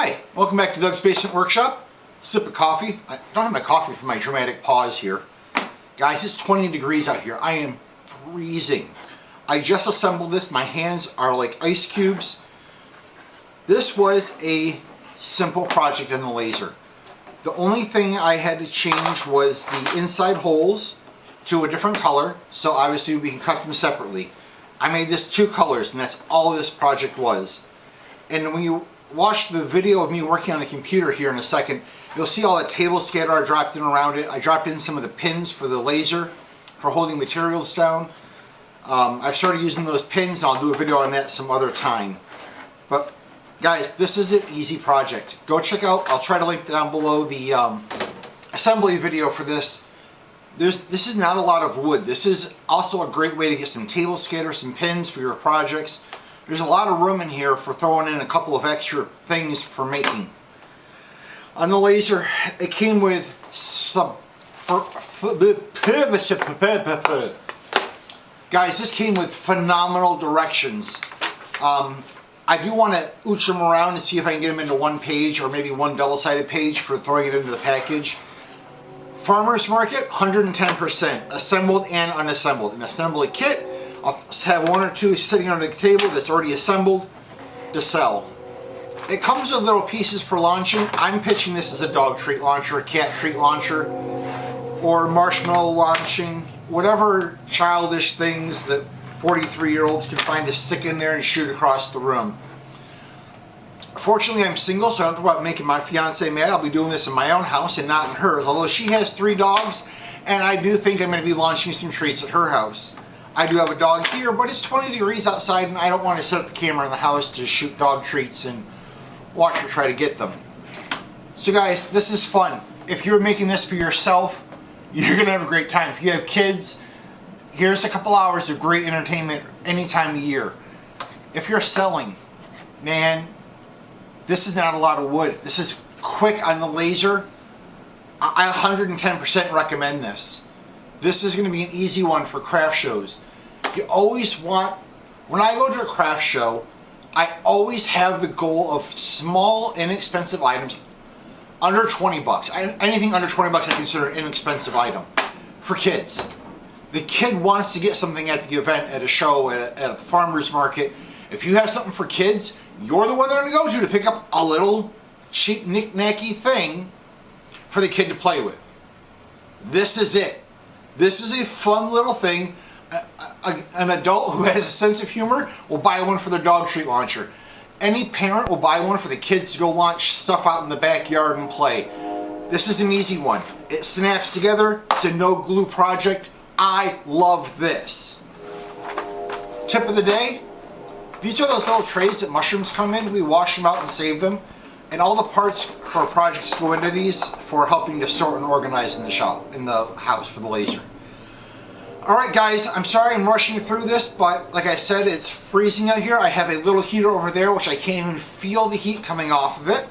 Hi, welcome back to Doug's Basement Workshop. Sip of coffee. I don't have my coffee for my dramatic pause here. Guys, it's 20 degrees out here. I am freezing. I just assembled this. My hands are like ice cubes. This was a simple project in the laser. The only thing I had to change was the inside holes to a different color, so obviously we can cut them separately. I made this 2 colors, and that's all this project was. And when you watch the video of me working on the computer here in a second, you'll see all the table scatter I dropped in around it. I dropped in some of the pins for the laser for holding materials down. I've started using those pins, and I'll do a video on that some other time. But guys, this is an easy project. Go check out, I'll try to link down below the assembly video for this. This is not a lot of wood. This is also a great way to get some table scatter, some pins for your projects. There's a lot of room in here for throwing in a couple of extra things for making. On the laser, it came with some... Guys, this came with phenomenal directions. I do want to ooch them around and see if I can get them into one page or maybe one double-sided page for throwing it into the package. Farmer's Market, 110%, assembled and unassembled. An assembly kit, I'll have 1 or 2 sitting on the table that's already assembled to sell. It comes with little pieces for launching. I'm pitching this as a dog treat launcher, a cat treat launcher, or marshmallow launching, whatever childish things that 43-year-olds can find to stick in there and shoot across the room. Fortunately, I'm single, so I don't have to worry about making my fiance mad. I'll be doing this in my own house and not in hers, although she has 3 dogs, and I do think I'm going to be launching some treats at her house. I do have a dog here, but it's 20 degrees outside, and I don't want to set up the camera in the house to shoot dog treats and watch her try to get them. So guys, this is fun. If you're making this for yourself, you're going to have a great time. If you have kids, here's a couple hours of great entertainment any time of year. If you're selling, man, this is not a lot of wood. This is quick on the laser. I 110% recommend this. This is going to be an easy one for craft shows. You always want, when I go to a craft show, I always have the goal of small, inexpensive items under 20 bucks. Anything under 20 bucks I consider an inexpensive item for kids. The kid wants to get something at the event, at a show, at the farmer's market. If you have something for kids, you're the one they're going to go to pick up a little cheap knick-knacky thing for the kid to play with. This is it. This is a fun little thing. An adult who has a sense of humor will buy one for their dog treat launcher. Any parent will buy one for the kids to go launch stuff out in the backyard and play. This is an easy one. It snaps together. It's a no glue project. I love this. Tip of the day. These are those little trays that mushrooms come in. We wash them out and save them. And all the parts for projects go into these for helping to sort and organize in the shop, in the house for the laser. Alright guys, I'm sorry I'm rushing through this, but like I said, it's freezing out here. I have a little heater over there, which I can't even feel the heat coming off of it.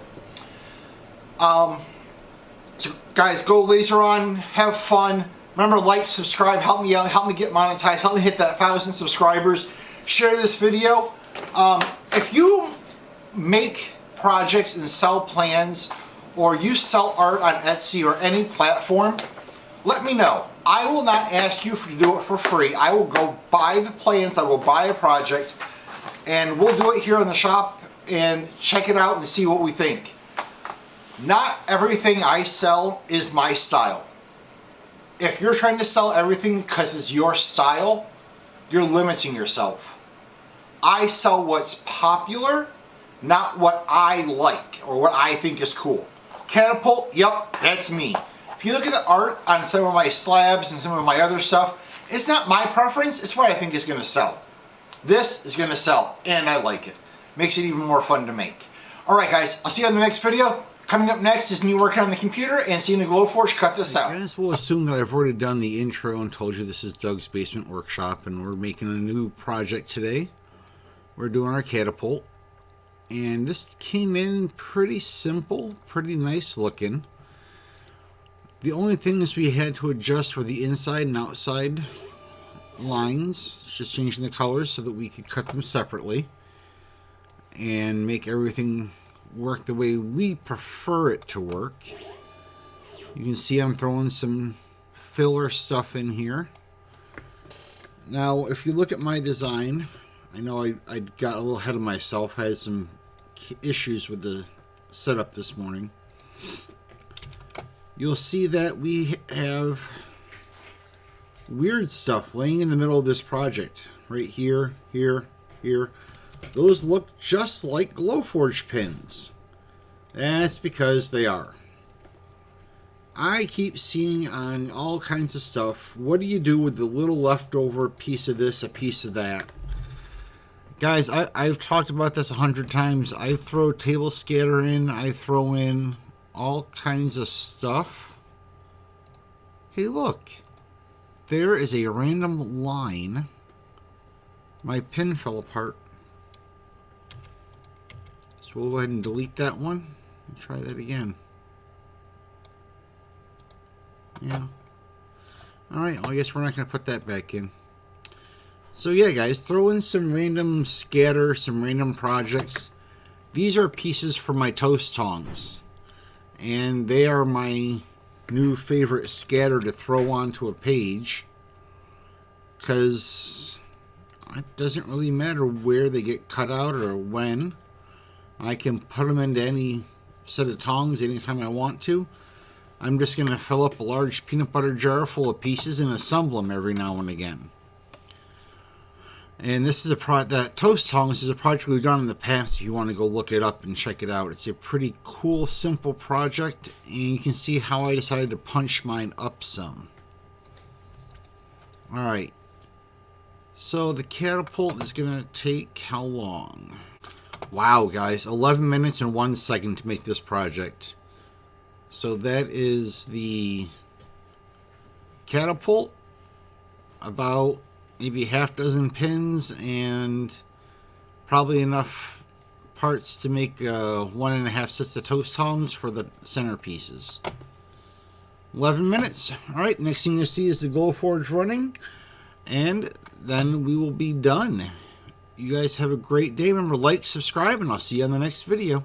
So guys, go laser on, have fun. Remember, like, subscribe, help me out, help me get monetized, help me hit that 1,000 subscribers. Share this video. If you make projects and sell plans, or you sell art on Etsy or any platform, let me know. I will not ask you to do it for free. I will go buy the plans, I will buy a project, and we'll do it here in the shop and check it out and see what we think. Not everything I sell is my style. If you're trying to sell everything because it's your style, you're limiting yourself. I sell what's popular, not what I like or what I think is cool. Catapult, yep, that's me. If you look at the art on some of my slabs and some of my other stuff, it's not my preference, it's what I think is going to sell. This is going to sell, and I like it. Makes it even more fun to make. Alright guys, I'll see you on the next video. Coming up next is me working on the computer and seeing the Glowforge cut this out. You guys will assume that I've already done the intro and told you this is Doug's Basement Workshop, and we're making a new project today. We're doing our catapult. And this came in pretty simple, pretty nice looking. The only things we had to adjust were the inside and outside lines, just changing the colors so that we could cut them separately and make everything work the way we prefer it to work. You can see I'm throwing some filler stuff in here. Now, if you look at my design, I know I got a little ahead of myself. I had some issues with the setup this morning. You'll see that we have weird stuff laying in the middle of this project. Right here, here, here. Those look just like Glowforge pins. That's because they are. I keep seeing on all kinds of stuff, what do you do with the little leftover piece of this, a piece of that? Guys, I've talked about this 100 times. I throw table scatter in. I throw in all kinds of stuff. Hey, look. There is a random line. My pin fell apart. So we'll go ahead and delete that one. And try that again. Yeah. Alright, well, I guess we're not going to put that back in. So yeah, guys, throw in some random scatter, some random projects. These are pieces for my toast tongs. And they are my new favorite scatter to throw onto a page. Because it doesn't really matter where they get cut out or when. I can put them into any set of tongs anytime I want to. I'm just going to fill up a large peanut butter jar full of pieces and assemble them every now and again. And this is that toast tongs is a project we've done in the past if you want to go look it up and check it out. It's a pretty cool, simple project, and you can see how I decided to punch mine up some. Alright, so the catapult is going to take how long? Wow, guys, 11 minutes and 1 second to make this project. So that is the catapult, about maybe half dozen pins, and probably enough parts to make 1.5 sets of toast tongs for the centerpieces. 11 minutes. Alright, next thing you'll see is the Glowforge running, and then we will be done. You guys have a great day. Remember, like, subscribe, and I'll see you on the next video.